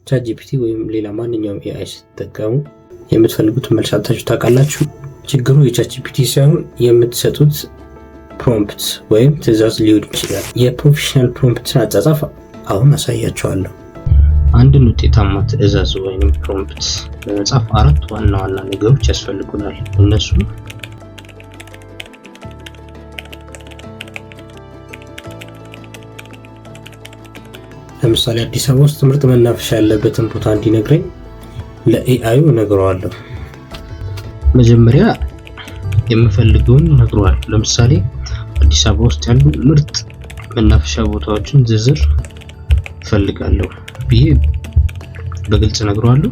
ቻትጂፒቲ ወይም ሌላ ማንኛውም ኤአይ ስትጠቀሙ የምትፈልጉትን መልስ አጥታችሁ ታውቃላችሁ? ችግሩ የቻትጂፒቲ ሳይሆን የምትሰጡት ፕሮምፕት ወይም ትዕዛዝ ሊሆን ይችላል። የፕሮፌሽናል ፕሮምፕትን አጻጻፍ አሁን አሳያችኋለሁ። አንድን ውጤታማ ትዕዛዝ ወይም ፕሮምፕት ለመጻፍ 4 ዋና ዋና ነገሮች ያስፈልጉናል። እነሱ ለምሳሌ አዲስ አበባ ውስጥ ምርጥ መናፈሻ ያለበትን ቦታ እንዲነግረኝ ለኤአዩ እነግረዋለሁ። መጀመሪያ የምፈልገውን እነግረዋለሁ። ለምሳሌ አዲስ አበባ ውስጥ ያሉ ምርጥ መናፈሻ ቦታዎችን ዝርዝር እፈልጋለሁ ብዬ በግልጽ እነግረዋለሁ።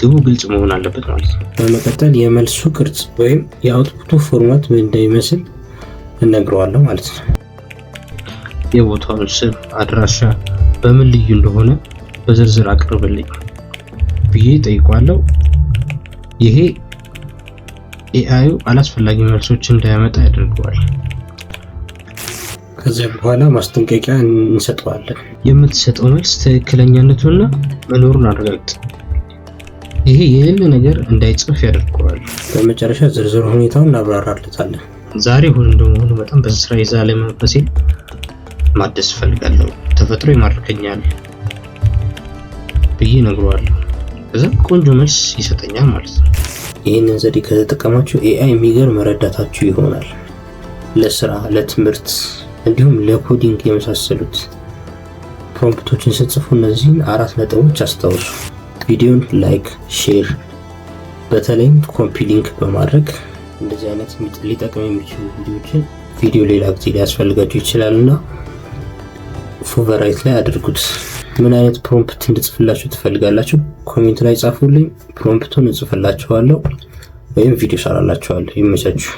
ግቡ ግልጽ መሆን አለበት ማለት ነው። በመቀጠል የመልሱ ቅርጽ ወይም የአውትፑቱ ፎርማት ምን እንደሚመስል እነግረዋለሁ ማለት ነው። የቦታውን ስም፣ አድራሻ በምን ልዩ እንደሆነ በዝርዝር አቅርብልኝ ብዬ ጠይቋለሁ። ይሄ ኤአዩ አላስፈላጊ መልሶችን እንዳያመጣ ያደርገዋል። ከዚያ በኋላ ማስጠንቀቂያ እንሰጠዋለን። የምትሰጠው መልስ ትክክለኛነቱና መኖሩን አረጋግጥ። ይሄ የሌለ ነገር እንዳይጽፍ ያደርገዋል። በመጨረሻ ዝርዝር ሁኔታውን እናብራራለታለን። ዛሬ ሁሉ እንደመሆኑ በጣም በስራ የዛለ መንፈሴን ማደስ ፈልጋለሁ፣ ተፈጥሮ ይማርከኛል ብዬ እነግረዋለሁ። ከዛ ቆንጆ መልስ ይሰጠኛል ማለት ነው። ይህንን ዘዴ ከተጠቀማችሁ ኤአይ የሚገርም መረዳታችሁ ይሆናል። ለስራ፣ ለትምህርት እንዲሁም ለኮዲንግ የመሳሰሉት ፕሮምፕቶችን ስትጽፉ እነዚህን 4 ነጥቦች አስታውሱ። ቪዲዮን ላይክ፣ ሼር፣ በተለይም ኮፒ ሊንክ በማድረግ እንደዚህ አይነት ሊጠቅም የሚችሉ ቪዲዮ ሌላ ጊዜ ሊያስፈልጋችሁ ይችላልና ፎቨራይት ላይ አድርጉት። ምን አይነት ፕሮምፕት እንድጽፍላችሁ ትፈልጋላችሁ? ኮሜንት ላይ ጻፉልኝ። ፕሮምፕቱን እጽፍላችኋለሁ ወይም ቪዲዮ ሰራላችኋለሁ። ይመቻችሁ።